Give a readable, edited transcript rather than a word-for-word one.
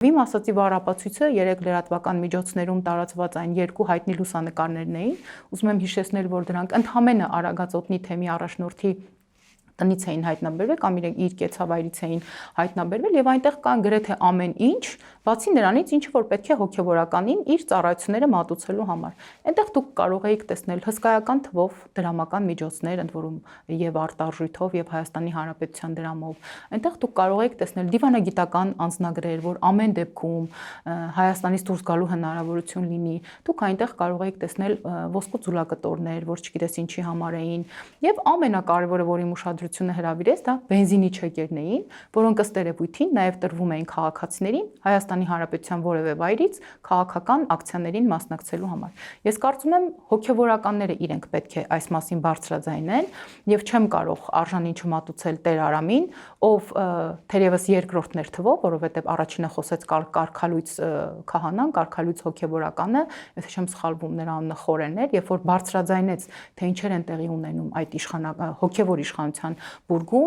Իմ ասացի վառապացույցը 3 լրատվական միջոցներում տարածված այն 2 հայտնի լուսանկարներն էին, ուզում եմ հիշեցնել, որ դրանք ընդհանրապես Արագածոտնի թեմի առաջնորդի տնից էին հայտնաբերվել կամ իր կեցավայրից էին հայտնաբերվել եւ այնտեղ կան գրեթե ամեն ինչ, բացի նրանից, ինչը որ պետք է հոգեվորականին իր ծառայությունները մատուցելու համար։ Այնտեղ դուք կարող եք տեսնել հսկայական թվով դրամական միջոցներ, ընդ որում եւ արտարժույթով եւ Հայաստանի Հանրապետության դրամով։ Այնտեղ դուք կարող եք տեսնել դիվանագիտական անձնագրեր, որ ամեն դեպքում Հայաստանից դուրս գալու հնարավորություն լինի։ Դուք այնտեղ կարող եք տեսնել ոսկու ձուլակտորներ, որ չգիտես ինչի համար էին, եւ ամենակարևորը, որ իմ ուշադրությունը հրավիրեց, դա բենզինի չեկերն էին, որոնք ըստ երևույթին նաեւ տրվում էին քաղաքացիներին Հայաստանի Հանրապետության որևէ վայրից քաղաքական ակցիաներին մասնակցելու համար։ Ես կարծում եմ հոգեվորականները իրենք պետք է այս մասին բարձրաձայնեն եւ չեմ կարող արժանին չմատուցել Տեր Արամին, ով թերևս երկրորդներ թվով, որովհետեւ առաջինը խոսեց Կարգալույց քահանան, Կարգալույց հոգեվորականը, եթե չեմ սխալվում, նրա անունը Խորեն էր, երբ որ բարձրաձայնեց, թե ինչեր են տեղի ունենում այդ հոգեվոր իշխանության բուրգում,